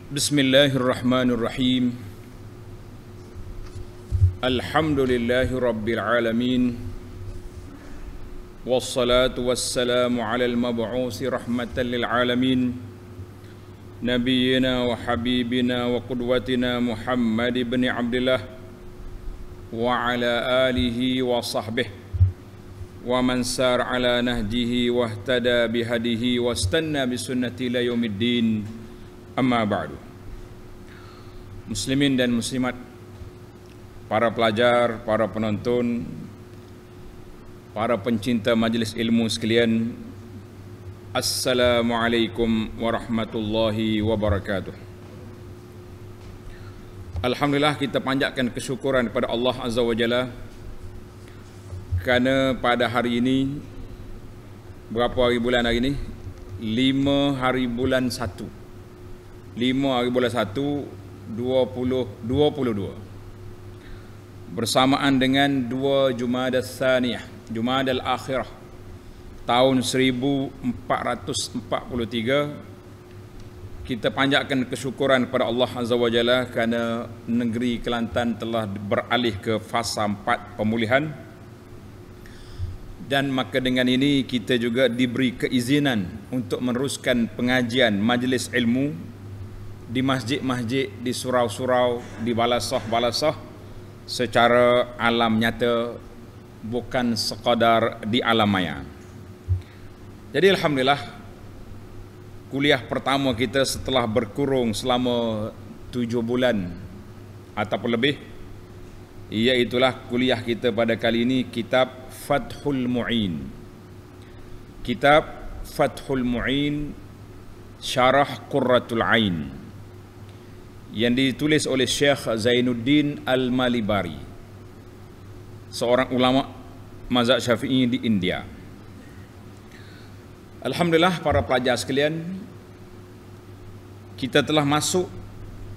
Bismillahirrahmanirrahim. Alhamdulillahi rabbil alamin. Wassalatu wassalamu ala al-mab'usi rahmatan lil alamin. Nabiyyina wa habibina wa qudwatina Muhammad ibn Abdullah wa ala alihi wa sahbihi wa man sar ala nahjihi wa ihtada bihadihi wa istanna bisunnati ila yaumiddin. Amma ba'du. Muslimin dan muslimat, para pelajar, para penonton, para pencinta majlis ilmu sekalian, Assalamualaikum warahmatullahi wabarakatuh. Alhamdulillah, kita panjatkan kesyukuran kepada Allah Azza wa Jalla kerana pada hari ini, berapa hari bulan hari ini? 5 hari bulan 1. 5 hari bulan 1 2022 bersamaan dengan 2 Jumadal Tsaniyah, Jumadal Akhirah tahun 1443. Kita panjatkan kesyukuran kepada Allah Azza wa Jalla kerana negeri Kelantan telah beralih ke fasa 4 pemulihan, dan maka dengan ini kita juga diberi keizinan untuk meneruskan pengajian majlis ilmu di masjid-masjid, di surau-surau, di balasah-balasah secara alam nyata, bukan sekadar di alam maya. Jadi alhamdulillah, kuliah pertama kita setelah berkurung selama 7 bulan ataupun lebih, iaitulah kuliah kita pada kali ini, kitab Fathul Mu'in. Kitab Fathul Mu'in Syarah Qurratul Ain, yang ditulis oleh Syekh Zainuddin Al-Malibari, seorang ulama mazhab Syafi'i di India. Alhamdulillah, para pelajar sekalian, kita telah masuk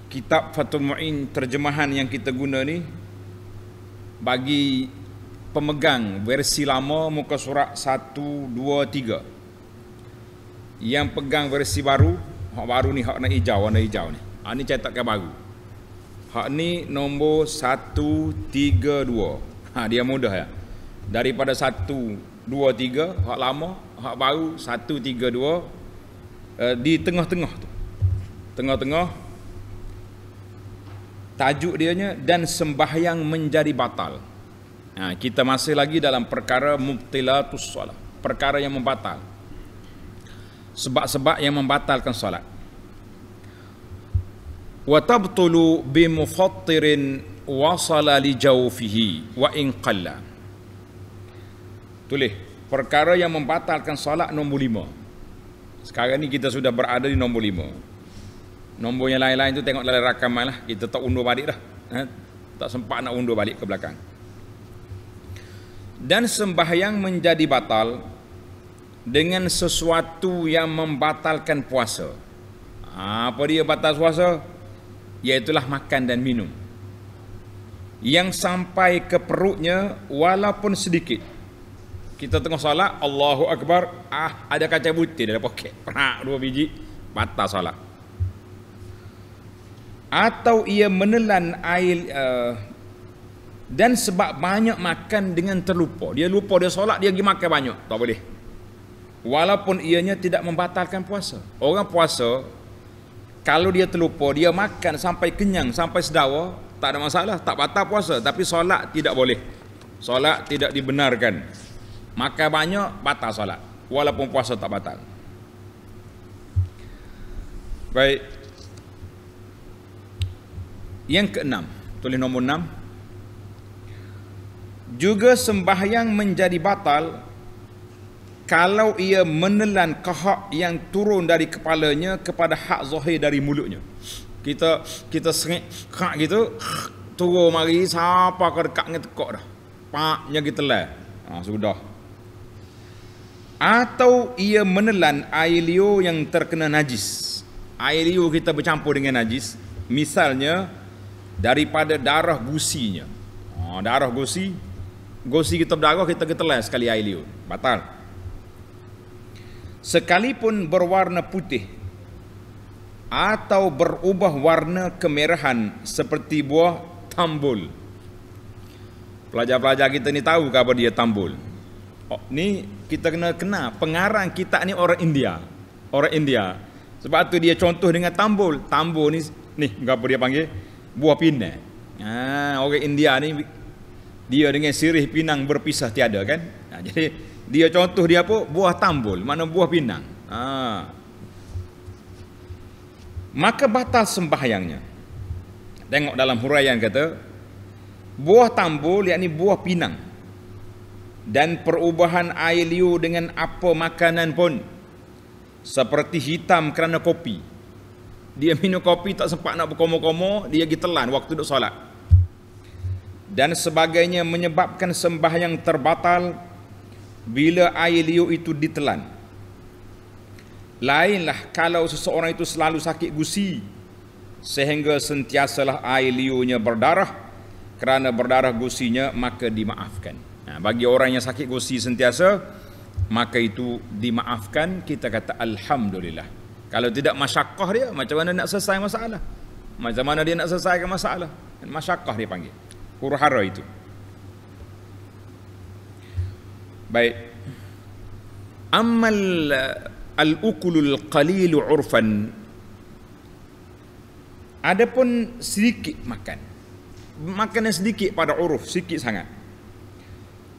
kitab Fathul Mu'in. Terjemahan yang kita guna ni bagi pemegang versi lama muka surat 1, 2, 3. Yang pegang versi baru, hak baru ni, hak warna hijau ni. Ini cetakan baru. Hak ni nombor 132. Dia mudah ya. Daripada 1, 2, 3, hak lama, hak baru 1, 3, 2. Di tengah-tengah tu. Tengah-tengah tajuk dianya, dan sembahyang menjadi batal. Kita masih lagi dalam perkara mubtilatus solat, perkara yang membatal, sebab-sebab yang membatalkan solat. Wa tabtulu bi mufattirin wasala li jawfihi wa in qalla. Tulis perkara yang membatalkan solat nombor 5. Sekarang ni kita sudah berada di nombor 5. Nombor yang lain-lain tu tengok dalam rakaman lah, kita tak undur balik dah. Tak sempat nak undur balik ke belakang. Dan sembahyang menjadi batal dengan sesuatu yang membatalkan puasa. Apa dia batal puasa? Iaitulah makan dan minum yang sampai ke perutnya walaupun sedikit. Kita tengah solat, Allahu Akbar, ada kaca butir dalam poket, 2 biji, batal solat. Atau ia menelan air, dan sebab banyak makan dengan terlupa. Dia lupa dia solat, dia pergi makan banyak, tak boleh. Walaupun ianya tidak membatalkan puasa. Orang puasa, kalau dia terlupa, dia makan sampai kenyang, sampai sedawa, tak ada masalah, tak batal puasa. Tapi solat tidak boleh. Solat tidak dibenarkan. Makan banyak, batal solat, walaupun puasa tak batal. Baik. Yang ke-6, tulis nombor 6. Juga sembahyang menjadi batal kalau ia menelan kahak yang turun dari kepalanya kepada hak zahir dari mulutnya. Kita sengit kak gitu, turun mari siapa ke dekat dengan tekak dah. Paknya kita telan. Sudah. Atau ia menelan air liur yang terkena najis. Air liur kita bercampur dengan najis, misalnya daripada darah gusinya. Darah gusi kita berdarah, kita telan sekali air liur, batal. Sekalipun berwarna putih, atau berubah warna kemerahan seperti buah tambul. Pelajar-pelajar kita ni tahu ke apa dia tambul? Oh, ni kita kena pengarang kita ni orang India. Orang India. Sebab tu dia contoh dengan tambul. Tambul ni apa dia panggil? Buah pinang. Orang India ni dia dengan sirih pinang berpisah tiada kan? Jadi dia contoh dia apa? Buah tambul, mana buah pinang. Maka batal sembahyangnya. Tengok dalam huraian kata, buah tambul yakni buah pinang, dan perubahan air liur dengan apa makanan pun, seperti hitam kerana kopi. Dia minum kopi tak sempat nak berkomo-komo, dia pergi telan waktu duduk solat. Dan sebagainya menyebabkan sembahyang terbatal bila air liur itu ditelan. Lainlah kalau seseorang itu selalu sakit gusi sehingga sentiasalah air liurnya berdarah, kerana berdarah gusinya maka dimaafkan. Bagi orang yang sakit gusi sentiasa, maka itu dimaafkan, kita kata alhamdulillah. Kalau tidak masyakkah dia, macam mana nak selesai masalah? Macam mana dia nak selesaikan masalah? Masyakkah dia panggil, huru-hara itu. Baik. Amal al-ukulul qalilu urfan, adapun sedikit makanan sedikit pada uruf, sedikit sangat,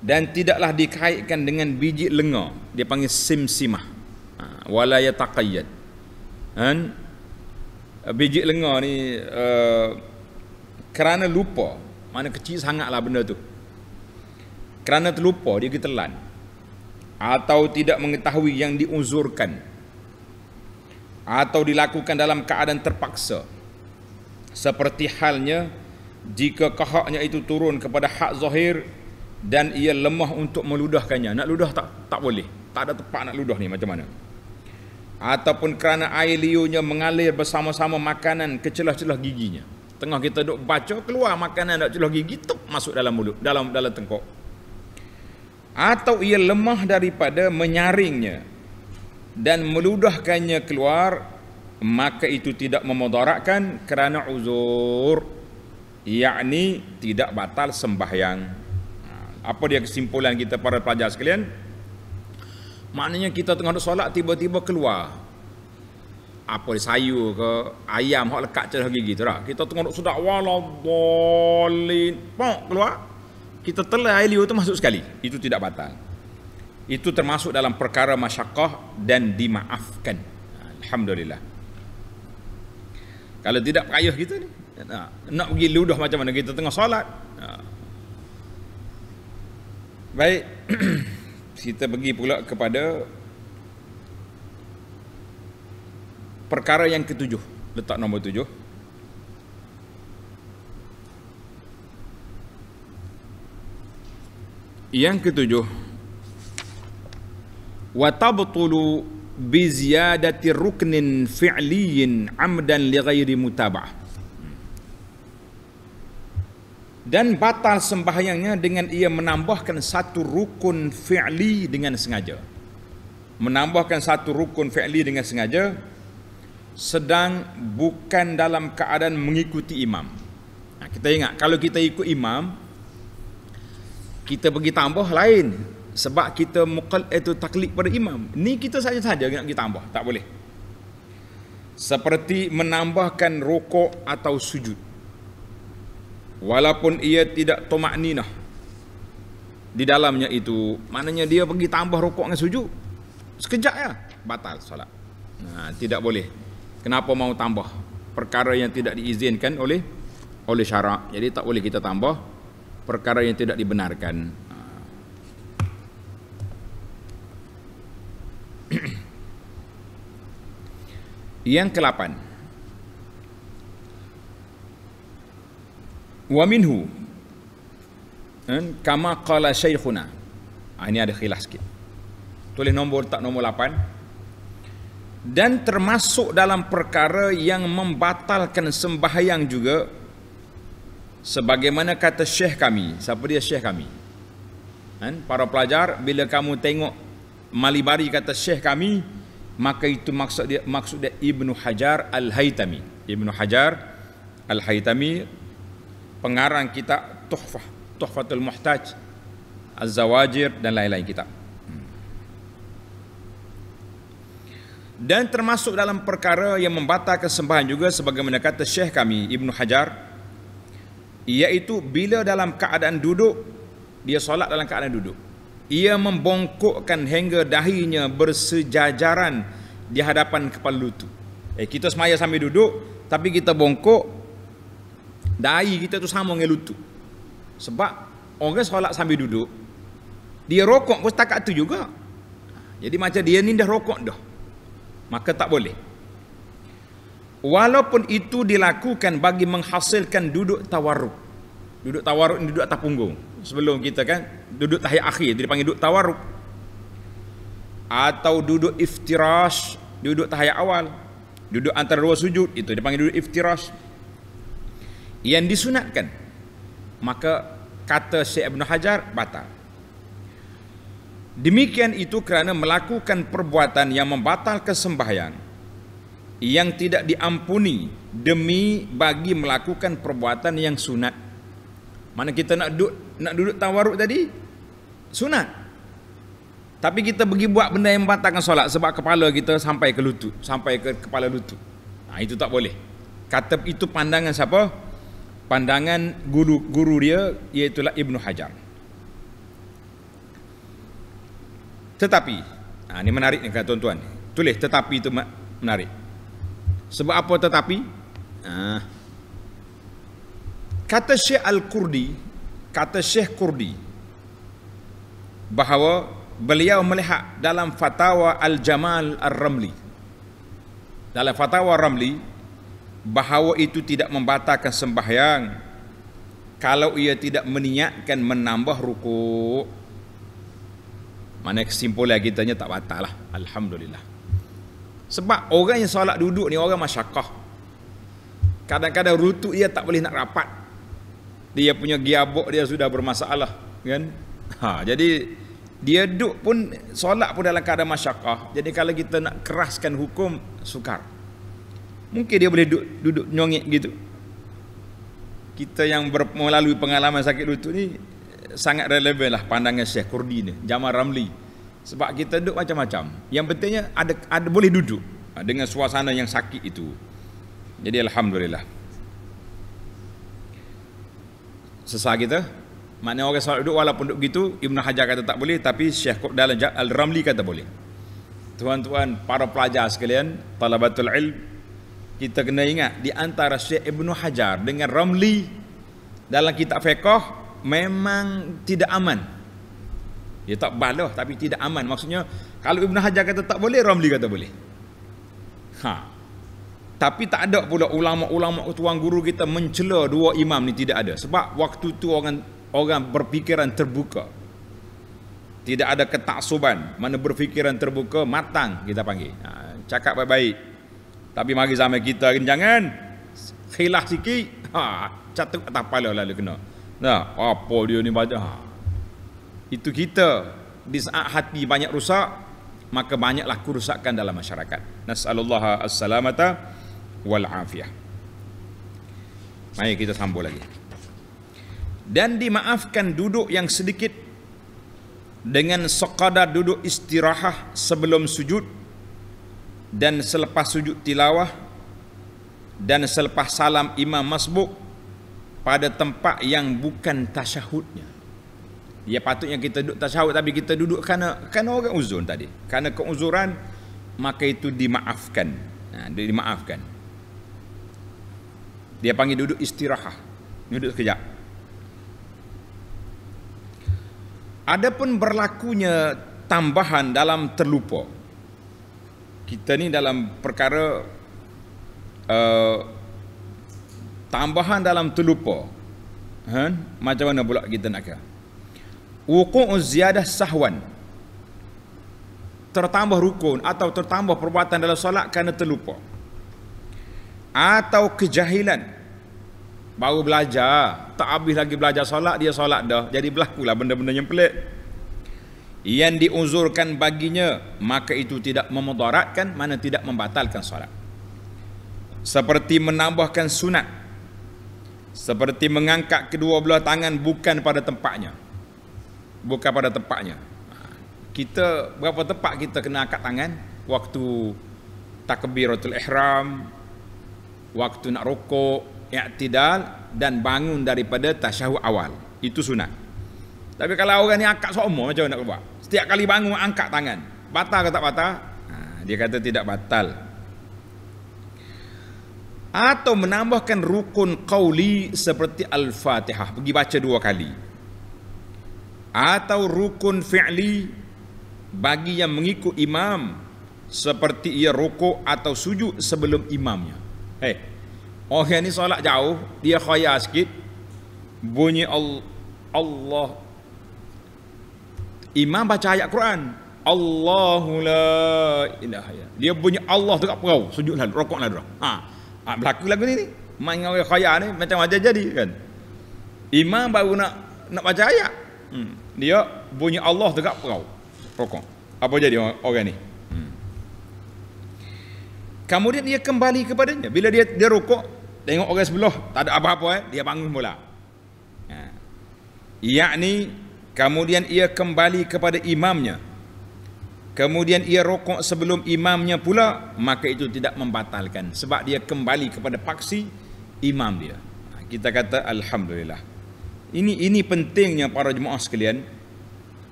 dan tidaklah dikaitkan dengan biji lenga, dia panggil simsimah, wala yataqayyad. Biji lenga ni kerana lupa, mana kecil sangatlah benda tu, kerana terlupa dia telan, atau tidak mengetahui yang diuzurkan, atau dilakukan dalam keadaan terpaksa, seperti halnya jika kahaknya itu turun kepada hak zahir dan ia lemah untuk meludahkannya. Nak ludah tak boleh, tak ada tempat nak ludah ni macam mana. Ataupun kerana air liurnya mengalir bersama-sama makanan ke celah-celah giginya. Tengah kita duk baca, keluar makanan nak celah gigi, tup, masuk dalam mulut, dalam tengkok. Atau ia lemah daripada menyaringnya dan meludahkannya keluar, maka itu tidak memudaratkan kerana uzur, yakni tidak batal sembahyang. Apa dia kesimpulan kita para pelajar sekalian? Maknanya kita tengah duduk solat, tiba-tiba keluar apa sayur ke ayam hok lekat celah gigi tu dah. Kita tengah duduk sudah waladhdallin, pok keluar, kita telan air liur tu masuk sekali, itu tidak batal. Itu termasuk dalam perkara masyakkah dan dimaafkan. Alhamdulillah. Kalau tidak payah kita ni, nak pergi ludah macam mana kita tengah solat. Baik. Kita pergi pula kepada perkara yang ketujuh, letak nombor 7. Yang ketujuh, wa tabtulu bi ziyadati ruknin fi'liyin amdan li ghairi mutaba'ah. Dan batal sembahyangnya dengan ia menambahkan satu rukun fi'li dengan sengaja. Menambahkan satu rukun fi'li dengan sengaja sedang bukan dalam keadaan mengikuti imam. Kita ingat, kalau kita ikut imam, kita pergi tambah lain, sebab kita itu taklid pada imam. Ni kita saja-saja nak pergi tambah, tak boleh. Seperti menambahkan rukuk atau sujud, walaupun ia tidak tumakninah di dalamnya itu, maknanya dia pergi tambah rukuk dengan sujud, sekejap ya, batal solat. Tidak boleh. Kenapa mau tambah perkara yang tidak diizinkan oleh syarak? Jadi tak boleh kita tambah perkara yang tidak dibenarkan. Yang ke-8, wa minhu kama qala syekhuna. Ini ada khilaf sikit. Tulis nombor 8. Dan termasuk dalam perkara yang membatalkan sembahyang juga, sebagaimana kata syekh kami. Siapa dia syekh kami? Para pelajar, bila kamu tengok Malibari kata syekh kami, maka itu maksud dia Ibnu Hajar Al-Haytami. Ibnu Hajar Al-Haytami pengarang kitab Tuhfatul Muhtaj, Az-Zawajir dan lain-lain kitab. Dan termasuk dalam perkara yang membatalkan sembahyang juga sebagaimana kata Syekh kami Ibnu Hajar, iaitu bila dalam keadaan duduk, dia solat dalam keadaan duduk, ia membongkokkan hingga dahinya bersejajaran di hadapan kepala lutut. Kita semaya sambil duduk, tapi kita bongkok, dahi kita tu sama dengan lutut. Sebab orang solat sambil duduk, dia rokok pun setakat tu juga. Jadi macam dia ni dah rokok dah, maka tak boleh. Walaupun itu dilakukan bagi menghasilkan duduk tawarruk. Duduk tawarruk ni duduk atas punggung. Sebelum kita kan duduk tahiyat akhir, dia dipanggil duduk tawarruk. Atau duduk iftirash, duduk tahiyat awal. Duduk antara dua sujud, itu dipanggil duduk iftirash. Yang disunatkan, maka kata Syekh Ibn Hajar batal. Demikian itu kerana melakukan perbuatan yang membatalkan sembahyang yang tidak diampuni demi bagi melakukan perbuatan yang sunat. Mana kita nak duduk tawarruk tadi sunat, tapi kita pergi buat benda yang membatalkan solat sebab kepala kita sampai ke lutut, sampai ke kepala lutut. Itu tak boleh. Kata itu pandangan siapa? Pandangan guru dia, iaitu Ibnu Hajar. Tetapi, ini menarik ni tuan-tuan. Tulis tetapi itu menarik. Sebab apa tetapi? Kata Syekh Al-Qurdi, kata Syekh Qurdi, bahawa beliau melihat dalam fatwa Al-Jamal Ar-Ramli, dalam fatwa Ramli, bahawa itu tidak membatalkan sembahyang kalau ia tidak meniatkan menambah rukuk. Mana kesimpulan kitanya tak batal lah, alhamdulillah. Sebab orang yang solat duduk ni orang masyakkah. Kadang-kadang lutut dia tak boleh nak rapat, dia punya giabok dia sudah bermasalah kan. Jadi dia duduk pun, solat pun dalam keadaan masyakkah. Jadi kalau kita nak keraskan hukum, sukar. Mungkin dia boleh duduk nyongik gitu. Kita yang melalui pengalaman sakit lutut ni sangat relevan lah pandangan Syekh Qurdi ni, Jamal Ramli. Sebab kita duduk macam-macam. Yang pentingnya ada boleh duduk dengan suasana yang sakit itu. Jadi alhamdulillah. Sesah kita, maknanya orang solat duduk walaupun duduk gitu, Ibn Hajar kata tak boleh, tapi Syekh dalam Al-Ramli kata boleh. Tuan-tuan para pelajar sekalian, talabatul ilm, kita kena ingat di antara Syekh Ibn Hajar dengan Ramli dalam kitab fiqh memang tidak aman. Dia tak balah tapi tidak aman. Maksudnya kalau Ibn Hajar kata tak boleh, Ramli kata boleh. Tapi tak ada pula ulama-ulama tuan guru kita mencela dua imam ni, tidak ada. Sebab waktu tu orang berfikiran terbuka. Tidak ada ketaksuban. Mana berfikiran terbuka, matang kita panggil. Cakap baik-baik. Tapi mari zaman kita jangan khilaf sikit, catuk atas kepala lalu kena. Nah, apa dia ni baca? Itu kita di saat hati banyak rusak, maka banyaklah kerusakan dalam masyarakat. Nas'alullah as-salamata wal afiyah. Mari kita sambung lagi. Dan dimaafkan duduk yang sedikit dengan sekadar duduk istirahat sebelum sujud dan selepas sujud tilawah dan selepas salam imam masbuk pada tempat yang bukan tasyahudnya. Dia patutnya kita duduk tasyahud, tapi kita duduk kerana orang uzur tadi. Kerana keuzuran, maka itu dimaafkan. Dimaafkan. Dia panggil duduk istirahat. Duduk sekejap. Adapun berlakunya tambahan dalam terlupa. Kita ni dalam perkara tambahan dalam terlupa, macam mana pula kita nak kira? Wuqu'uz ziyadah sahwan, tertambah rukun atau tertambah perbuatan dalam solat kerana terlupa, atau kejahilan, baru belajar, tak habis lagi belajar solat, dia solat dah, jadi berlakulah benda-benda yang pelik. yang diuzurkan baginya, maka itu tidak memudaratkan, mana tidak membatalkan solat. Seperti menambahkan sunat, seperti mengangkat kedua belah tangan bukan pada tempatnya. Bukan pada tempatnya. Kita berapa tempat kita kena angkat tangan? Waktu takbiratul ihram, waktu nak rukuk, i'tidal, dan bangun daripada tasyahud awal. Itu sunat. Tapi kalau orang ni angkat semua, macam mana nak buat? Setiap kali bangun angkat tangan, batal ke tak batal? Dia kata tidak batal. Atau menambahkan rukun qauli seperti Al-Fatihah, pergi baca 2 kali. Atau rukun fi'li bagi yang mengikut imam, seperti ia rukuk atau sujud sebelum imamnya. Orang ni solat jauh, dia khayal sikit, bunyi Allah, imam baca ayat Quran, Allahu la ilaha illallah, dia bunyi Allah tu kat perau, sujudlah, rukuklah dia. Berlaku lagu ni main dengan orang khayal ni macam aja jadi kan. Imam baru nak baca ayat, dia bunyi Allah tu kat perau, rukuk. Apa jadi orang ni? Kemudian dia kembali kepadanya. Bila dia rukuk, tengok orang sebelah tak ada apa-apa, dia bangun pula. Yakni kemudian ia kembali kepada imamnya. Kemudian ia rukuk sebelum imamnya pula, maka itu tidak membatalkan sebab dia kembali kepada paksi imam dia. Kita kata alhamdulillah. Ini pentingnya para jemaah sekalian.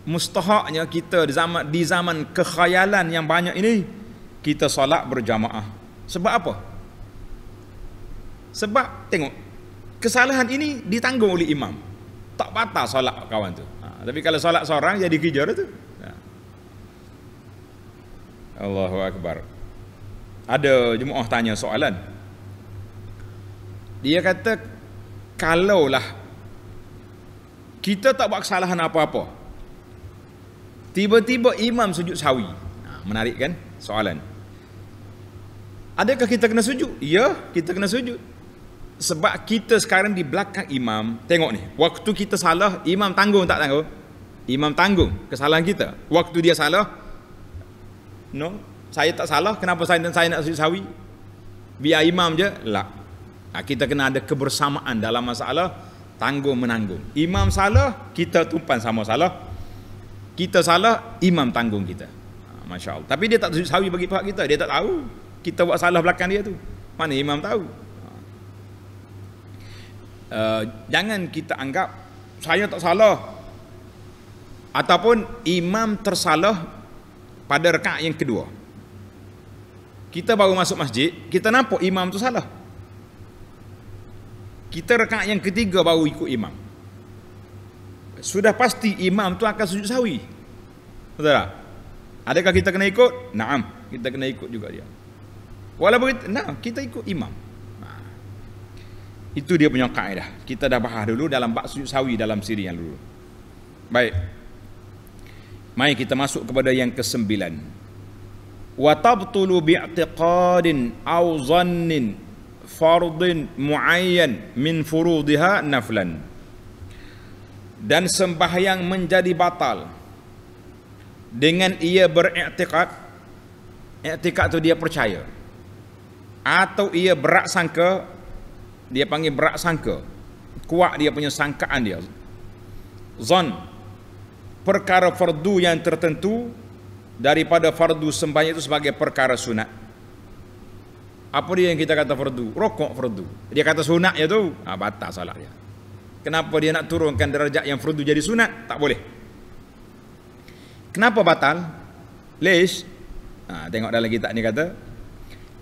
Mustahaknya kita di zaman kekhayalan yang banyak ini, kita solat berjamaah. Sebab apa? Sebab tengok, kesalahan ini ditanggung oleh imam. Tak batal solat kawan tu. Tapi kalau solat seorang jadi kejar tu. Allahu Akbar. Ada jemaah tanya soalan. Dia kata, kalaulah kita tak buat kesalahan apa-apa, tiba-tiba imam sujud sahwi. Menarik kan soalan? Adakah kita kena sujud? Ya, kita kena sujud. Sebab kita sekarang di belakang imam. Tengok ni, waktu kita salah, imam tanggung tak tanggung? Imam tanggung kesalahan kita. Waktu dia salah, no, saya tak salah, kenapa saya nak sujud sahwi? Biar imam je? Tak. Kita kena ada kebersamaan dalam masalah tanggung menanggung. Imam salah, kita tumpan sama salah. Kita salah, imam tanggung kita. Masya Allah. Tapi dia tak sujud sahwi bagi pihak kita. Dia tak tahu kita buat salah belakang dia tu. Mana imam tahu? Jangan kita anggap saya tak salah, ataupun imam tersalah pada rakaat yang kedua. Kita baru masuk masjid, kita nampak imam tu salah. Kita rakaat yang ketiga baru ikut imam. Sudah pasti imam tu akan sujud sahwi. Betul tak? Adakah kita kena ikut? Naam, kita kena ikut juga dia. Walaupun kita ikut imam. Itu dia punya kaedah. Kita dah bahas dulu dalam bab sujud sahwi dalam siri yang dulu. Baik. Mari kita masuk kepada yang ke-9. Wa tabtulu bi'tiqadin aw dhannin fardin muayyan min furudiha naflan. Dan sembahyang menjadi batal dengan ia beriktikad. Iktikad tu dia percaya, atau ia berat sangka. Dia panggil berat sangka, kuat dia punya sangkaan dia. Zon, perkara fardu yang tertentu daripada fardu sembahyang itu sebagai perkara sunat. Apa dia yang kita kata fardu? Rokok fardu. Dia kata sunat ya tu, batal salat dia. Kenapa dia nak turunkan derajat yang fardu jadi sunat? Tak boleh. Kenapa batal? Lish? Tengok dalam kitab ni kata,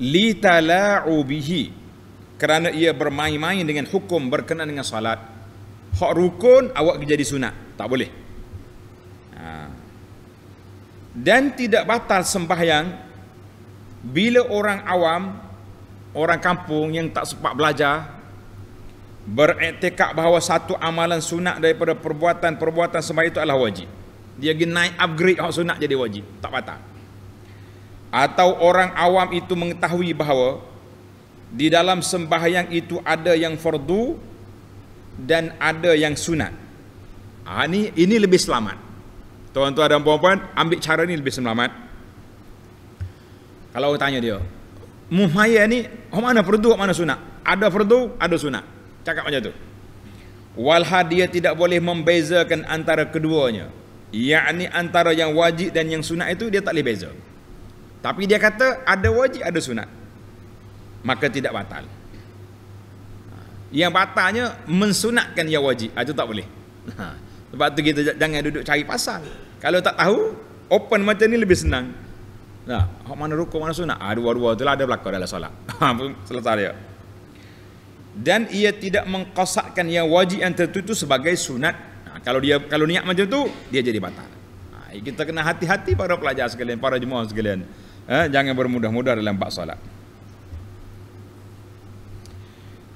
li tala'u bihi, kerana ia bermain-main dengan hukum berkenaan dengan salat. Hak rukun awak jadi sunat, tak boleh. Dan tidak batal sembahyang bila orang awam, orang kampung yang tak sempat belajar, beriktikad bahawa satu amalan sunat daripada perbuatan sembahyang itu adalah wajib. Dia pergi naik upgrade hak sunat jadi wajib, tak batal. Atau orang awam itu mengetahui bahawa di dalam sembahyang itu ada yang fardu dan ada yang sunat. Ini lebih selamat. Tuan-tuan dan puan-puan, ambil cara ni lebih selamat. Kalau orang tanya dia, muhmaya ni, mana fardu, mana sunat? Ada fardu, ada sunat. Cakap macam tu. Walha dia tidak boleh membezakan antara keduanya. Yakni antara yang wajib dan yang sunat itu dia tak boleh beza. Tapi dia kata ada wajib, ada sunat. Maka tidak batal. Yang batalnya mensunatkan yang wajib. Itu tak boleh. Sebab tu kita jangan duduk cari pasal. Kalau tak tahu, open macam ni lebih senang. Nah, mana rukun, mana sunat? Dua-dua itulah ada berlaku dalam solat. Selesai dia. Dan ia tidak mengqasakkan yang wajib yang tertentu sebagai sunat. Kalau niat macam tu, dia jadi batal. Kita kena hati-hati para pelajar sekalian, para jemaah sekalian. Jangan bermudah-mudah dalam bab solat.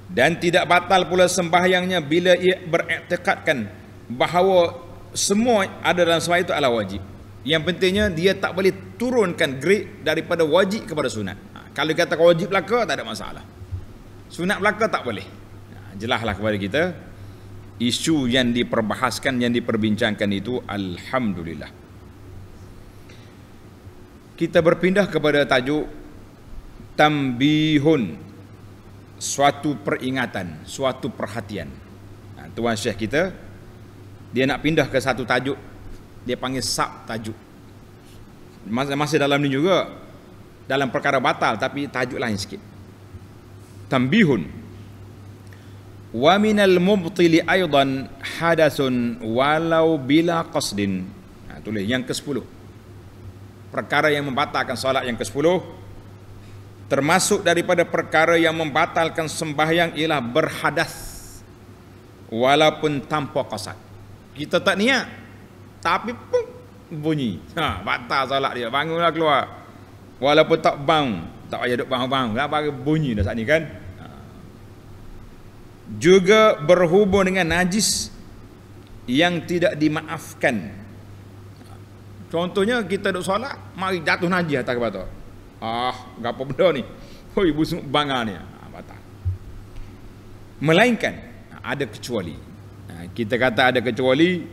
Dan tidak batal pula sembahyangnya bila ia beriktikadkan bahawa semua ada dalam sembahyang itu adalah wajib. Yang pentingnya dia tak boleh turunkan grade daripada wajib kepada sunat. Kalau kata wajib belaka tak ada masalah. Sunat belaka tak boleh. Jelaslah kepada kita isu yang diperbahaskan, yang diperbincangkan itu, alhamdulillah. Kita berpindah kepada tajuk tambihun, suatu peringatan, suatu perhatian. Tuan Syekh kita dia nak pindah ke satu tajuk, dia panggil sub tajuk. Masih dalam ni juga, dalam perkara batal tapi tajuk lain sikit. Tambihun, wa minal mubtili aidan hadasun walau bila qasdin. Tulis yang ke-10. Perkara yang membatalkan solat yang ke-10, termasuk daripada perkara yang membatalkan sembahyang ialah berhadas walaupun tanpa qasad. Kita tak niat tapi pun bunyi, batal solat dia, bangunlah keluar walaupun tak bang, tak payah duk bang-bang, dah bagi bunyi dah saat ni kan. Juga berhubung dengan najis yang tidak dimaafkan. Contohnya kita duk solat, mari jatuh najis atas kepala. Gapo benda ni? Hoi, busuk bangga ni. Batal. Melainkan ada kecuali. Kita kata ada kecuali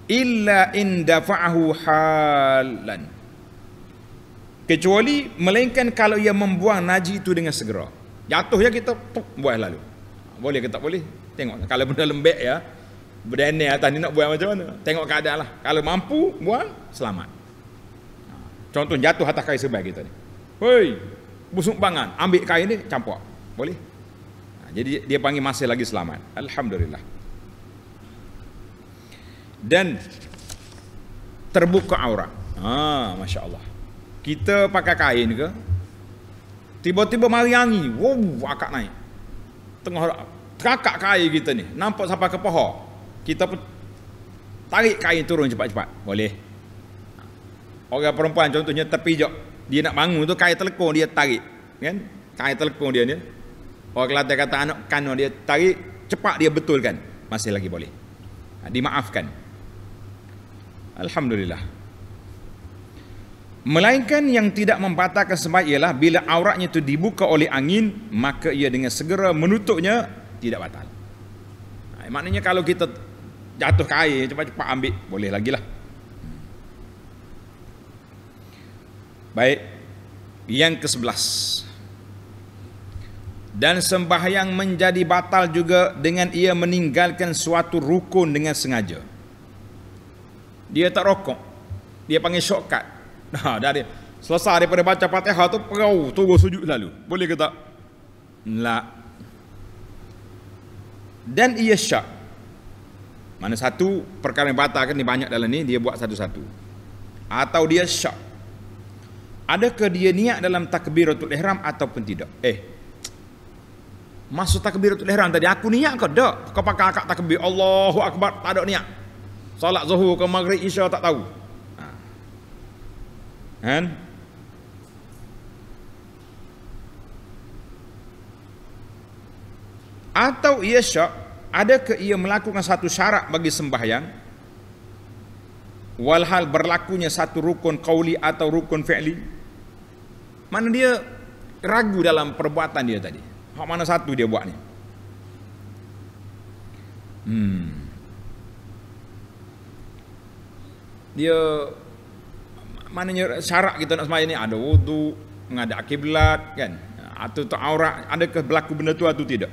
illa in dafa'ahu halan. Kecuali melainkan kalau ia membuang najis itu dengan segera. Jatuh ya kita buang lalu. Boleh ke tak boleh? Tengok kalau benda lembek ya, berdana atas ni nak buang macam mana? Tengok keadaan lah. Kalau mampu buang, selamat. Contoh jatuh atas kain sebai kita ni. Hoi, busuk bangan, ambil kain ni campur. Boleh? Jadi dia panggil masih lagi selamat. Alhamdulillah. Dan terbuka aurat. Masya Allah. Kita pakai kain ke, tiba-tiba mari angin, akak naik. Tengah terakak kain kita ni, nampak sampai ke paha. Kita pun tarik kain turun cepat-cepat. Boleh. Orang perempuan contohnya terpijak, dia nak bangun tu kain telekong dia tarik, kan? Kain telekong dia ni. Orang Kelantan kata anak kano dia tarik, cepat dia betulkan. Masih lagi boleh. Dimaafkan. Alhamdulillah. Melainkan yang tidak membatalkan sembahyang ialah bila auratnya itu dibuka oleh angin, maka ia dengan segera menutupnya tidak batal. Maknanya kalau kita jatuh kain cepat-cepat ambil, boleh lagi lah. Baik. Yang ke-11. Dan sembahyang menjadi batal juga dengan ia meninggalkan suatu rukun dengan sengaja. Dia tak rokok, dia panggil shortcut. Dari selesai daripada baca Fatihah tu perau turun sujud lalu. Boleh ke tak? Tak. Dan ia syak. Mana satu perkara yang batal kan, ni banyak dalam ni, dia buat satu-satu. Atau dia syak. Adakah dia niat dalam takbiratul ihram ataupun tidak? Masuk takbiratul ihram tadi aku niat ke tak? Kau pakai akak takbir Allahu Akbar tak ada niat. Solat zuhur ke maghrib isya tak tahu. Kan? Atau ia syak, adakah ia melakukan satu syarat bagi sembahyang walhal berlakunya satu rukun qauli atau rukun fi'li? Mana dia ragu dalam perbuatan dia tadi. Hak mana satu dia buat ni? Dia maknanya syarat kita nak sembahyang ni ada wudu, menghadap kiblat kan, atau aurat, adakah berlaku benda tu atau tidak?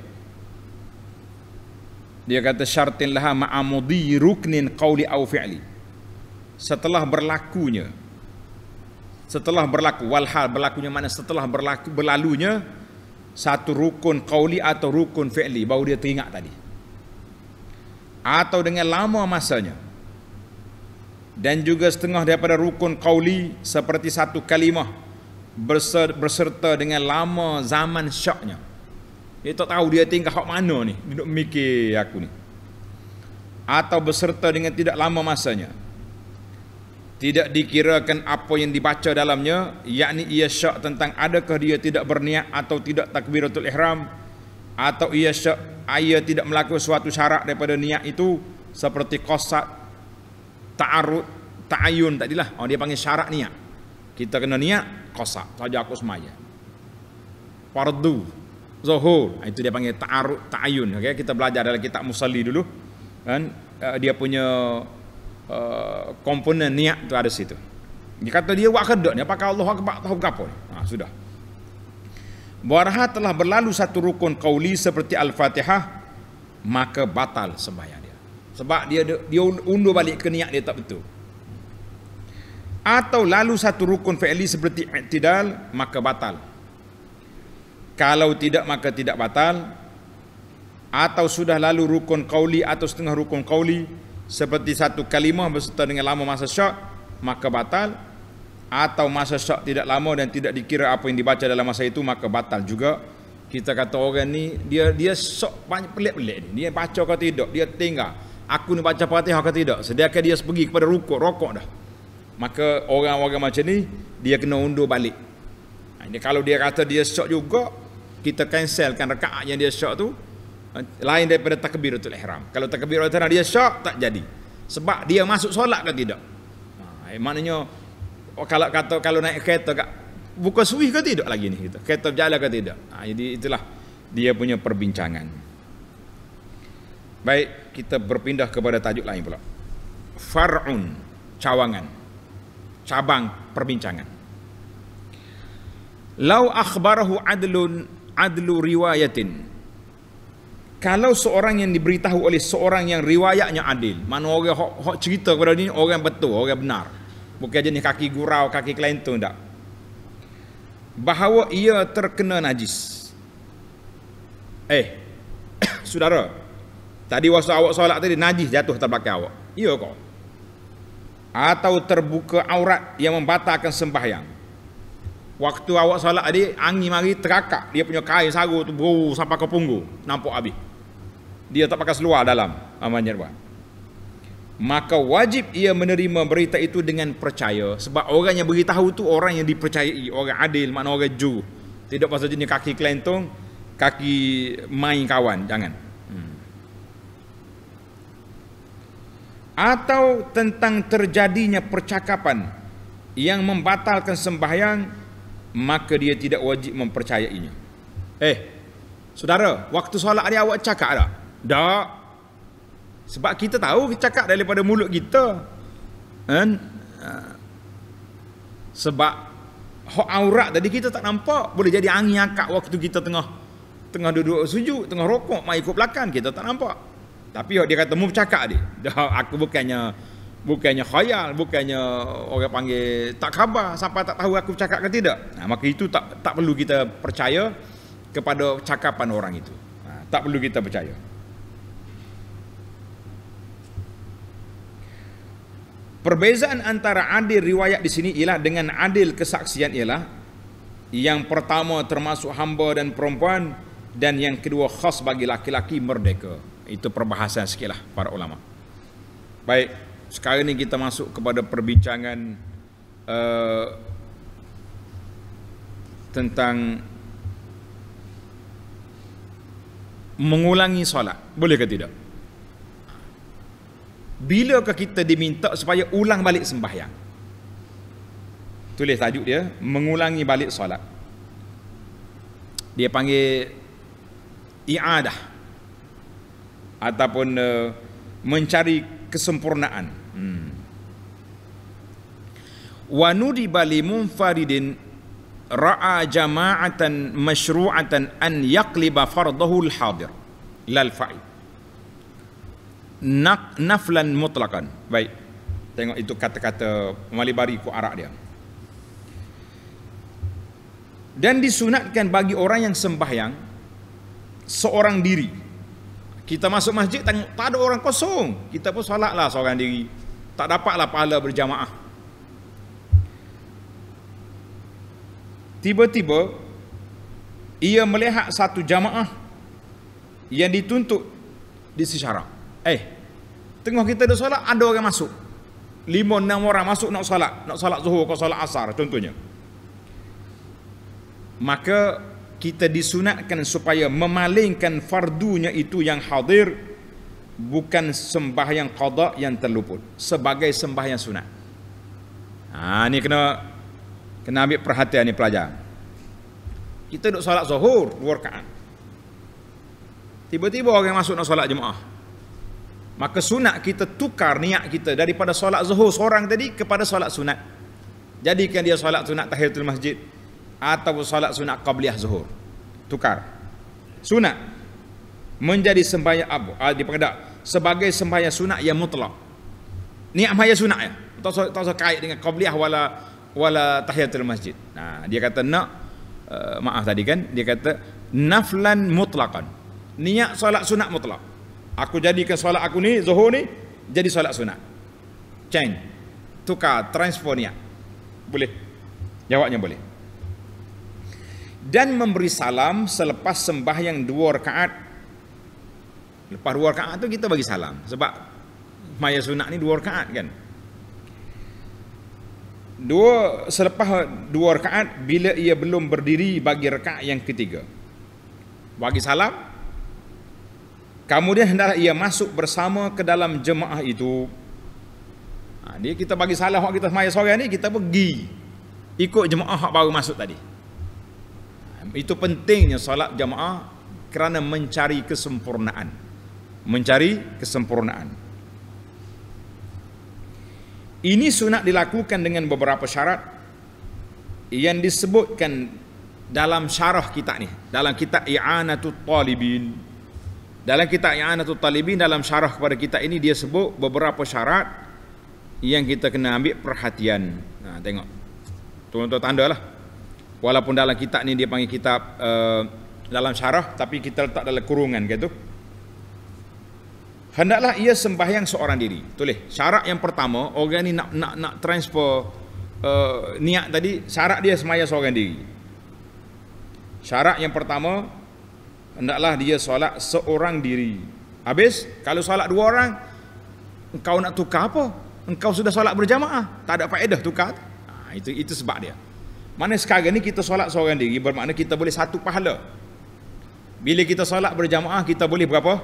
Dia kata syartin laha ma'amudi ruknin qawli au fi'li. Setelah berlaku walhal berlakunya mana setelah berlalunya satu rukun qawli atau rukun fi'li, baru dia teringat tadi, atau dengan lama masanya. Dan juga setengah daripada rukun qawli seperti satu kalimah berserta dengan lama zaman syaknya. Dia tak tahu dia tinggal hak mana ni, duduk mikir aku ni. Atau berserta dengan tidak lama masanya, tidak dikirakan apa yang dibaca dalamnya, yakni ia syak tentang adakah dia tidak berniat atau tidak takbiratul ihram, atau ia syak ia tidak melakukan suatu syarat daripada niat itu, seperti qasad, ta'arud, ta'ayun tadilah. Dia panggil syarat niat. Kita kena niat qasad, saja aku semaya. Fardu, zuhur, itu dia panggil ta'arud, ta'ayun. Okay? Kita belajar dalam kitab Musalli dulu kan, dia punya komponen niat tu ada situ. Dia kata dia buat kedak ni, apakah Allah Akbar tahu apa ni? Sudah. Baraha telah berlalu satu rukun qauli seperti Al-Fatihah, maka batal sembahyang dia. Sebab dia undur balik ke niat dia tak betul. Atau lalu satu rukun fi'li seperti i'tidal, maka batal. Kalau tidak maka tidak batal. Atau sudah lalu rukun qauli atau setengah rukun qauli seperti satu kalimah berserta dengan lama masa syak, maka batal. Atau masa syak tidak lama dan tidak dikira apa yang dibaca dalam masa itu, maka batal juga. Kita kata orang ni dia sok banyak pelik-pelik ni. Dia baca ke tidak, dia tinggal aku ni baca Fatihah ke tidak, sediakan dia pergi kepada rokok dah. Maka orang-orang macam ni dia kena undur balik. Kalau dia kata dia syak juga, kita cancelkan rakaat yang dia syak tu, lain daripada takbiratul ihram. Kalau takbiratul ihram dia syak, tak jadi, sebab dia masuk solat ke tidak. Maknanya kalau naik kereta buka suih ke tidak lagi ni, kita kereta berjalan ke tidak. Jadi itulah dia punya perbincangan. Baik, kita berpindah kepada tajuk lain pula. Far'un, cawangan, cabang perbincangan. Lau akhbarahu adlu riwayatin. Kalau seorang yang diberitahu oleh seorang yang riwayatnya adil, mana orang hok cerita kepada ni orang betul, orang benar, bukan jenis kaki gurau, kaki kelentung tak, bahawa ia terkena najis. Saudara, tadi waktu awak solat tadi najis jatuh atas belakang awak, iya kok? Atau terbuka aurat yang membatalkan sembahyang. Waktu awak solat tadi angin mari terakak dia punya kain sarung tu bro sampai ke punggung, nampak habis. Dia tak pakai seluar dalam, amannya buat. Maka wajib ia menerima berita itu dengan percaya, sebab orang yang beritahu tu orang yang dipercayai, orang adil, makna orang jujur. Tidak pasal jenis kaki kelentung, kaki main kawan, jangan. Atau tentang terjadinya percakapan yang membatalkan sembahyang, maka dia tidak wajib mempercayainya. Saudara, waktu solat ni awak cakap tak? Tak. Sebab kita tahu kita cakap daripada mulut kita. Kan? Sebab hak aurat tadi kita tak nampak, boleh jadi angin akak waktu kita tengah duduk sujud, tengah rokok, mai ikut belakang kita tak nampak. Tapi dia kata mu bercakap dia. Aku bukannya khayal, bukannya orang panggil tak khabar sampai tak tahu aku bercakap ke tidak. Maka itu tak perlu kita percaya kepada cakapan orang itu. Tak perlu kita percaya. Perbezaan antara adil riwayat di sini ialah dengan adil kesaksian ialah yang pertama termasuk hamba dan perempuan, dan yang kedua khas bagi laki-laki merdeka. Itu perbahasan sikitlah para ulama. Baik, sekarang ni kita masuk kepada perbincangan tentang mengulangi solat, boleh ke tidak? Bilakah kita diminta supaya ulang balik sembahyang? Tulis tajuk dia, mengulangi balik solat. Dia panggil i'adah ataupun mencari kesempurnaan. Wa nudiba li munfaridin ra'a jama'atan masyru'atan an yaqliba fardahu al-hadir lal fa'id naflan mutlaqan. Baik, tengok itu kata-kata Malibari ku arak dia. Dan disunatkan bagi orang yang sembahyang seorang diri. Kita masuk masjid tak ada orang kosong, kita pun solatlah seorang diri, tak dapatlah pahala berjamaah. Tiba-tiba ia melihat satu jamaah yang dituntut di syarak. Tengah kita dah solat, ada orang masuk 5-6 orang masuk nak solat zuhur atau solat asar contohnya. Maka kita disunatkan supaya memalingkan fardunya itu yang hadir, bukan sembahyang qada yang terluput, sebagai sembahyang sunat. Ni kena ambil perhatian ni pelajar. Kita duk solat zuhur 2 rakaat, tiba-tiba orang masuk nak solat jemaah, maka sunat kita tukar niat kita daripada solat zuhur seorang tadi kepada solat sunat. Jadikan dia solat sunat tahiyatul masjid atau solat sunat qabliyah zuhur. Tukar sunat menjadi sembahyang dipanggil sebagai sembahyang sunat yang mutlak. Niat sembahyang sunat ya, tak kait dengan qabliyah wala tahiyatul masjid. Dia kata maaf tadi kan, dia kata naflan mutlaqan, niat solat sunat mutlak. Aku jadikan solat aku ni zuhur ni jadi solat sunat. Change, tukar, transfer niat. Boleh? Jawabnya boleh. Dan memberi salam selepas sembahyang 2 rakaat. Lepas 2 rakaat tu kita bagi salam, sebab maya sunat ni 2 rakaat kan. Selepas 2 rakaat, bila ia belum berdiri bagi rakaat yang ketiga, bagi salam. Kemudian hendaklah ia masuk bersama ke dalam jemaah itu. Dia kita bagi salam hak kita semaya seorang ni, kita pergi ikut jemaah hak baru masuk tadi. Itu pentingnya solat jemaah kerana mencari kesempurnaan. Ini sunat dilakukan dengan beberapa syarat yang disebutkan dalam syarah kita ni, dalam kitab I'anatul Talibin. Dalam kitab I'anatul Talibin, dalam syarah kepada kita ini, dia sebut beberapa syarat yang kita kena ambil perhatian. Tengok, tuan-tuan tanda lah. Walaupun dalam kitab ni dia panggil kitab dalam syarah, tapi kita letak dalam kurungan gitu. Hendaklah ia sembahyang seorang diri. Tulis syarat yang pertama, orang ni nak transfer niat tadi, syarat dia sembahyang seorang diri. Syarat yang pertama, hendaklah dia solat seorang diri. Habis kalau solat 2 orang, engkau nak tukar apa? Engkau sudah solat berjamaah, tak ada faedah tukar. Itu sebab dia. Mana sekarang ni kita solat seorang diri, bermakna kita boleh 1 pahala. Bila kita solat berjamaah, kita boleh berapa?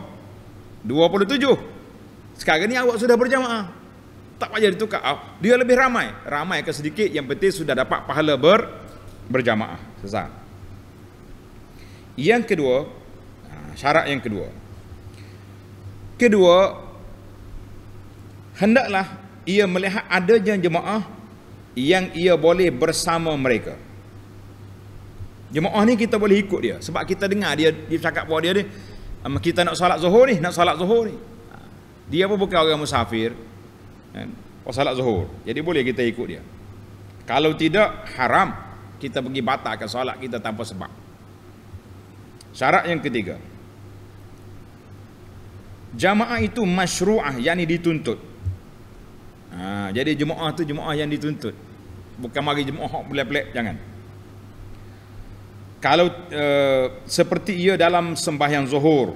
27. Sekarang ni awak sudah berjamaah, tak payah ditukar. Dia lebih ramai ke sedikit, yang penting sudah dapat pahala berjamaah. Selesai. Yang kedua, syarat yang kedua, hendaklah ia melihat adanya jemaah yang ia boleh bersama mereka. Jemaah ni kita boleh ikut dia, sebab kita dengar dia cakap bahawa dia ni, kita nak solat zuhur ni, dia pun bukan orang musafir kan, solat zuhur, jadi boleh kita ikut dia. Kalau tidak, haram kita pergi batalkan solat kita tanpa sebab. Syarat yang ketiga, jamaah itu masyru'ah, yakni dituntut. Jadi jemaah tu jemaah yang dituntut, bukan mari jemaah pelak-pelak, jangan. Kalau seperti ia dalam sembahyang zuhur,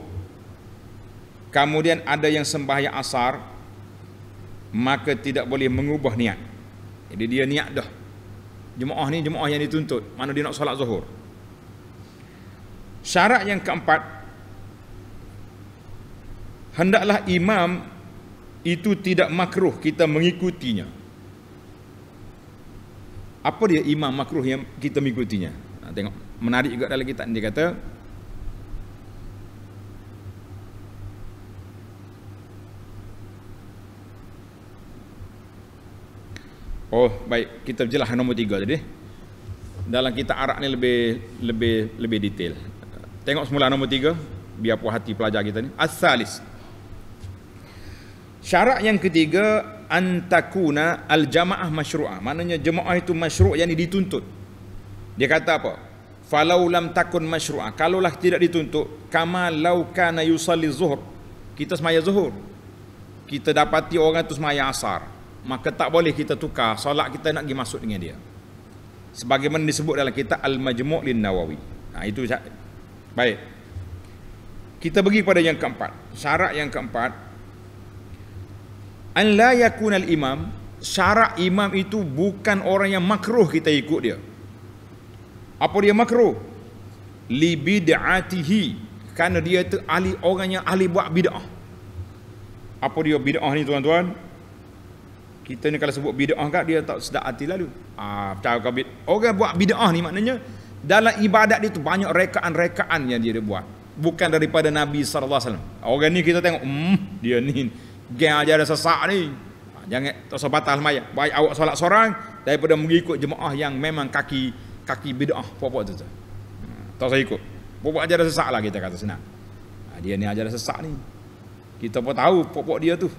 kemudian ada yang sembahyang asar, maka tidak boleh mengubah niat. Jadi dia niat dah, jemaah ni jemaah yang dituntut, mana dia nak solat zuhur. Syarat yang keempat, hendaklah imam itu tidak makruh kita mengikutinya. Apa dia imam makruh yang kita mengikutinya? Tengok, menarik juga dalam kitab dia kata, Oh, baik, kita jelas nombor 3 tadi. Dalam kitab Arab ni lebih detail. Tengok semula nombor 3 biar puas hati pelajar kita ni. As-salis. Syarat yang ketiga, antakuna al-jamaah masyru'ah. Maknanya jemaah itu masyru' yang dituntut. Dia kata apa? Falau lam takun masyru'ah. Kalaulah tidak dituntut, kama law kana yusalli zuhur. Kita semaya zuhur. Kita dapati orang tu semaya asar. Maka tak boleh kita tukar solat kita nak pergi masuk dengan dia. Sebagaimana disebut dalam kitab Al-Majmu' lin-Nawawi. Itu baik. Kita pergi pada yang keempat. Syarat yang keempat, an la yakuna al-imam. Syarat imam itu bukan orang yang makruh kita ikut dia. Apa dia makruh? Li bid'atihi, kerana dia itu orang yang ahli buat bid'ah. Apa dia bid'ah ni tuan-tuan? Kita ni kalau sebut bid'ah kat dia tak sedap hati lalu. Percaya kau orang buat bid'ah ni maknanya dalam ibadat dia tu banyak rekaan-rekaan yang dia buat. Bukan daripada Nabi SAW. Orang ni kita tengok, dia ni geng ajar sesak ni. Jangan tak usah batal sembahyang. Baik awak solat seorang daripada mengikut jemaah yang memang kaki bid'ah pokok tu. Tak usah ikut. Pokok ajar sesak lah kita kata senang. Dia ni ajar sesak ni. Kita pun tahu pokok dia tu.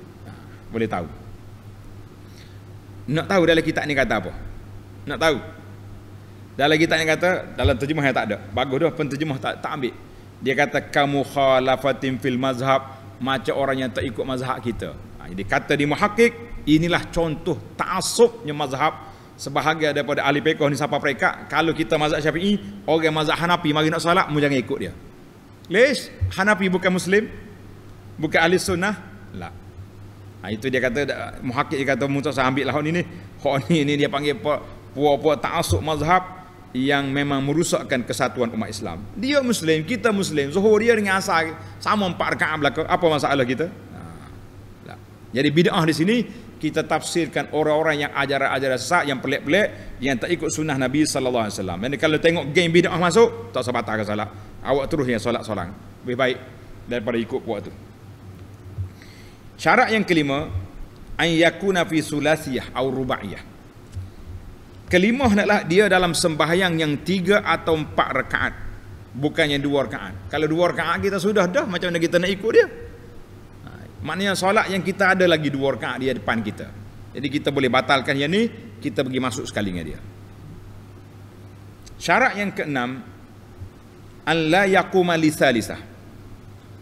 Boleh tahu. Nak tahu dalam kitab ni kata apa? Nak tahu? Dalam kitab ni kata, dalam terjemah yang tak ada. Bagus dah, penterjemah tak ambil. Dia kata kamu khalafatin fil mazhab, macam orang yang tak ikut mazhab kita. Jadi kata di muhakkik, inilah contoh ta'assubnya mazhab sebahagian daripada ahli fiqh ni siapa mereka. Kalau kita mazhab Syafi'i, orang mazhab Hanafi mari nak solat, mu jangan ikut dia. Lish? Hanafi bukan muslim? Bukan ahli sunnah? La. Itu dia kata muhakkik, dia kata mutak saya ambil lah ni dia panggil puak-puak ta'assub mazhab yang memang merusakkan kesatuan umat Islam. Dia muslim, kita muslim, zuhur dia dengan asar sama 4 rakaat belaka. Apa masalah kita? Jadi bid'ah di sini kita tafsirkan orang-orang yang ajaran-ajaran sesat, yang pelik-pelik, yang tak ikut sunnah Nabi sallallahu alaihi wasallam. Jadi kalau tengok geng bid'ah masuk, tak usah batalkan solat. Awak terus yang solat seorang. Lebih baik daripada ikut puak tu. Syarat yang kelima, an yakuna fi sulasiyah atau rubaiyah. Kelima hendaklah dia dalam sembahyang yang 3 atau 4 rakaat, bukan yang 2 rakaat. Kalau 2 rakaat kita sudah dah, macam mana kita nak ikut dia? Maknanya solat yang kita ada lagi 2 rakaat dia depan kita. Jadi kita boleh batalkan yang ni, kita pergi masuk sekali dengan dia. Syarat yang keenam, an la yaquma li salisah.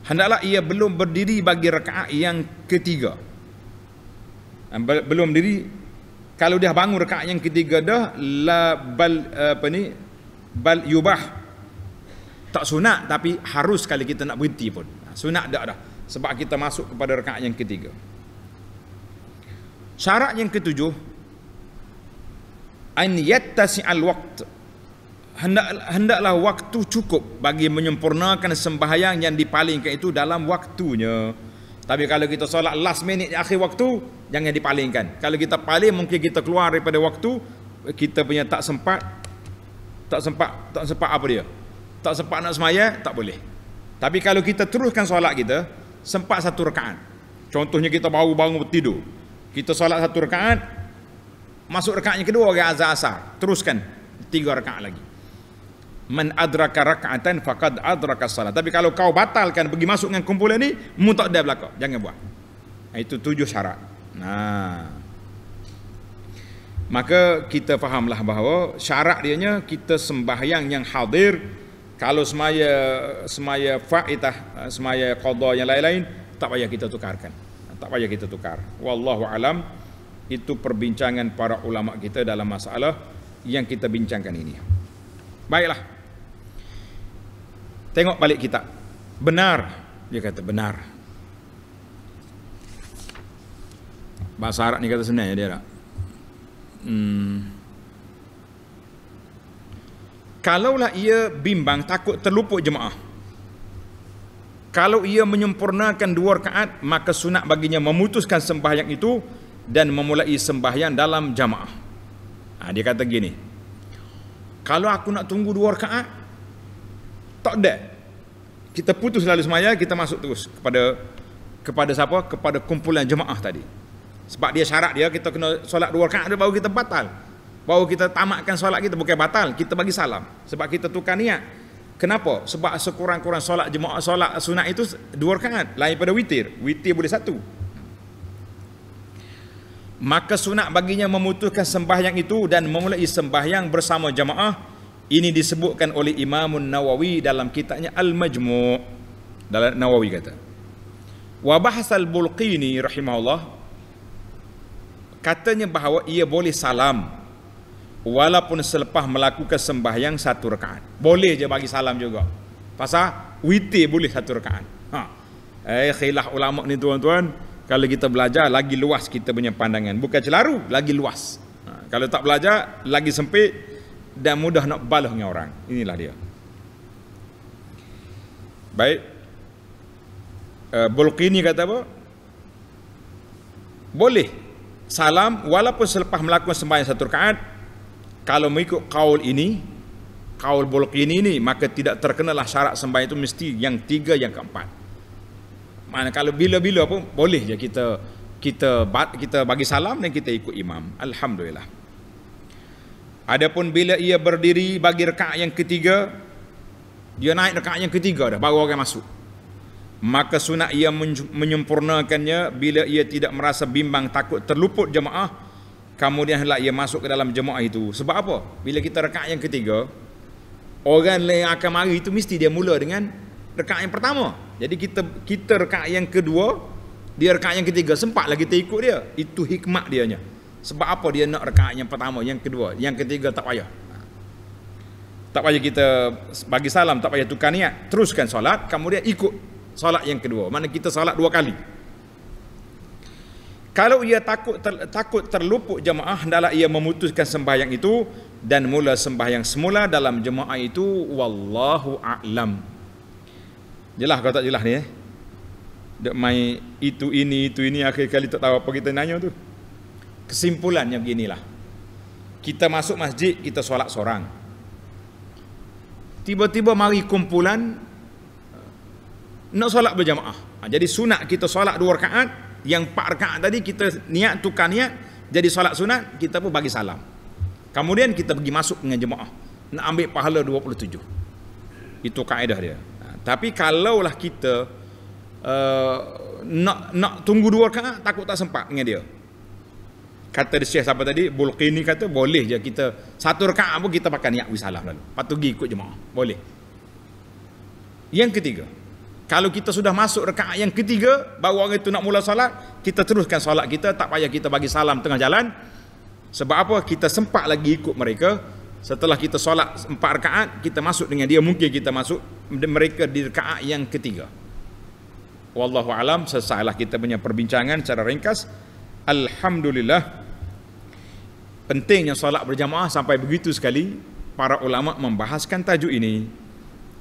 Hendaklah ia belum berdiri bagi rakaat yang ketiga. Belum diri, kalau dia bangun rakaat yang ketiga dah, bal yubah. Tak sunat, tapi harus kali kita nak berhenti pun. Sunat dah. Sebab kita masuk kepada rakaat yang ketiga. Syarat yang ketujuh, an yattasi'al waqt. Hendaklah waktu cukup bagi menyempurnakan sembahyang yang dipalingkan itu dalam waktunya. Tapi kalau kita solat last minute akhir waktu, jangan dipalingkan. Kalau kita paling, mungkin kita keluar daripada waktu, kita punya tak sempat apa dia? Tak sempat nak semaya, tak boleh. Tapi kalau kita teruskan solat kita, sempat 1 rakaat. Contohnya kita baru bangun tidur. Kita solat 1 rakaat, masuk rakaat yang kedua orang azan asar, teruskan 3 rakaat lagi. Man adraka raka'atan faqad adraka salat. Tapi kalau kau batalkan pergi masuk dengan kumpulan ni, mu tak ada belaka, jangan buat. Itu 7 syarat. Maka kita fahamlah bahawa syarat dianya kita sembahyang yang hadir. Kalau semaya fa'idah, semaya qada yang lain-lain, tak payah kita tukarkan. Tak payah kita tukar. Wallahu alam. Itu perbincangan para ulama kita dalam masalah yang kita bincangkan ini. Baiklah. Tengok balik kitab. Benar, dia kata benar. Bahasa Arab ni kata sebenarnya dia tak. Kalaulah ia bimbang, takut terluput jemaah, kalau ia menyempurnakan 2 rakaat, maka sunat baginya memutuskan sembahyang itu dan memulai sembahyang dalam jamaah. Dia kata gini, kalau aku nak tunggu 2 rakaat, tak ada, kita putus lalu semaya, kita masuk terus kepada siapa? Kepada kumpulan jemaah tadi. Sebab dia syarat dia kita kena solat 2 rakaat baru kita batal. Baru kita tamatkan solat kita, bukan batal, kita bagi salam. Sebab kita tukar niat. Kenapa? Sebab sekurang-kurang solat jemaah, solat sunat itu 2 rakaat, lain pada witir. Witir boleh 1. Maka sunat baginya memutuskan sembahyang itu dan memulai sembahyang bersama jemaah. Ini disebutkan oleh Imam Nawawi dalam kitabnya Al-Majmu'. Dalam Nawawi kata. Wa bahasal Bulqini rahimahullah, katanya bahawa ia boleh salam walaupun selepas melakukan sembahyang 1 rakaat. Boleh je bagi salam juga. Pasal witir boleh 1 rakaat. Khilaf ulama ni tuan-tuan, kalau kita belajar lagi luas kita punya pandangan. Bukan celaru, lagi luas. Kalau tak belajar lagi sempit dan mudah nak balas dengan orang. Inilah dia. Baik. Bulqini kata apa? Boleh salam walaupun selepas melakukan sembahyang 1 rakaat. Kalau mengikut kaul ini, kaul Bulqini ini, maka tidak terkenalah syarat sembahyang itu mesti yang 3, yang keempat. Mana kalau bila-bila pun boleh je kita bagi salam dan kita ikut imam. Alhamdulillah. Adapun bila ia berdiri bagi rakaat yang ketiga, dia naik rakaat yang ketiga dah baru orang masuk. Maka sunat ia menyempurnakannya bila ia tidak merasa bimbang takut terluput jemaah, kemudian hendak ia masuk ke dalam jemaah itu. Sebab apa? Bila kita rakaat yang ketiga, orang lain akan mari itu mesti dia mula dengan rakaat yang pertama. Jadi kita rakaat yang kedua, dia rakaat yang ketiga, sempatlah kita ikut dia. Itu hikmat dianya. Sebab apa dia nak rakaat yang pertama, yang kedua, yang ketiga tak payah. Tak payah kita bagi salam, tak payah tukar niat. Teruskan solat, kemudian ikut solat yang kedua. Mana kita solat 2 kali. Kalau ia takut terluput jemaah, hendaklah ia memutuskan sembahyang itu dan mula sembahyang semula dalam jemaah itu. Wallahu a'lam. Jelas kau tak jelas ni Dek mai itu ini akhir kali tak tahu apa kita nanya tu. Kesimpulannya beginilah. Kita masuk masjid, kita solat seorang. Tiba-tiba mari kumpulan nak solat berjamaah. Jadi sunat kita solat 2 rakaat, yang 4 rakaat tadi kita niat tukar niat jadi solat sunat, kita pun bagi salam. Kemudian kita pergi masuk dengan jemaah, nak ambil pahala 27. Itu kaedah dia. Tapi kalaulah kita nak tunggu 2 rakaat, takut tak sempat dengan dia. Kata dia Syekh siapa tadi, Bulqini kata boleh je kita 1 rakaat pun kita pakai niat wisalah lalu. Lepas tu pergi ikut jemaah. Boleh. Yang ketiga, kalau kita sudah masuk rakaat yang ketiga, baru orang itu nak mula solat, kita teruskan solat kita, tak payah kita bagi salam tengah jalan. Sebab apa? Kita sempat lagi ikut mereka. Setelah kita solat 4 rakaat, kita masuk dengan dia, mungkin kita masuk mereka di rakaat yang ketiga. Wallahu alam. Selesailah kita punya perbincangan secara ringkas. Alhamdulillah. Pentingnya solat berjamaah sampai begitu sekali para ulama membahaskan tajuk ini.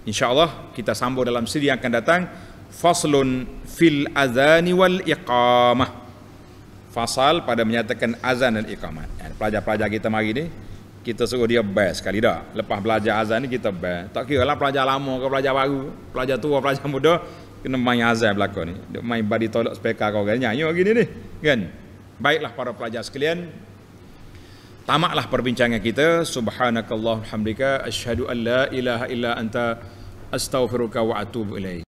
InsyaAllah kita sambung dalam siri yang akan datang. Faslun fil azani wal iqamah. Fasal pada menyatakan azan dan iqamat. Pelajar-pelajar kita mari ni, kita suruh dia best sekali dah. Lepas belajar azan ni kita best. Tak kira lah pelajar lama ke pelajar baru, pelajar tua, pelajar muda, kena main azan belakang ni. Dia main badi tolak spekar kau kan nyanyi gini ni, kan? Baiklah para pelajar sekalian, tamatlah perbincangan kita. Subhanakallah hamdika asyhadu an la ilaha illa anta astaghfiruka wa atubu ilaik.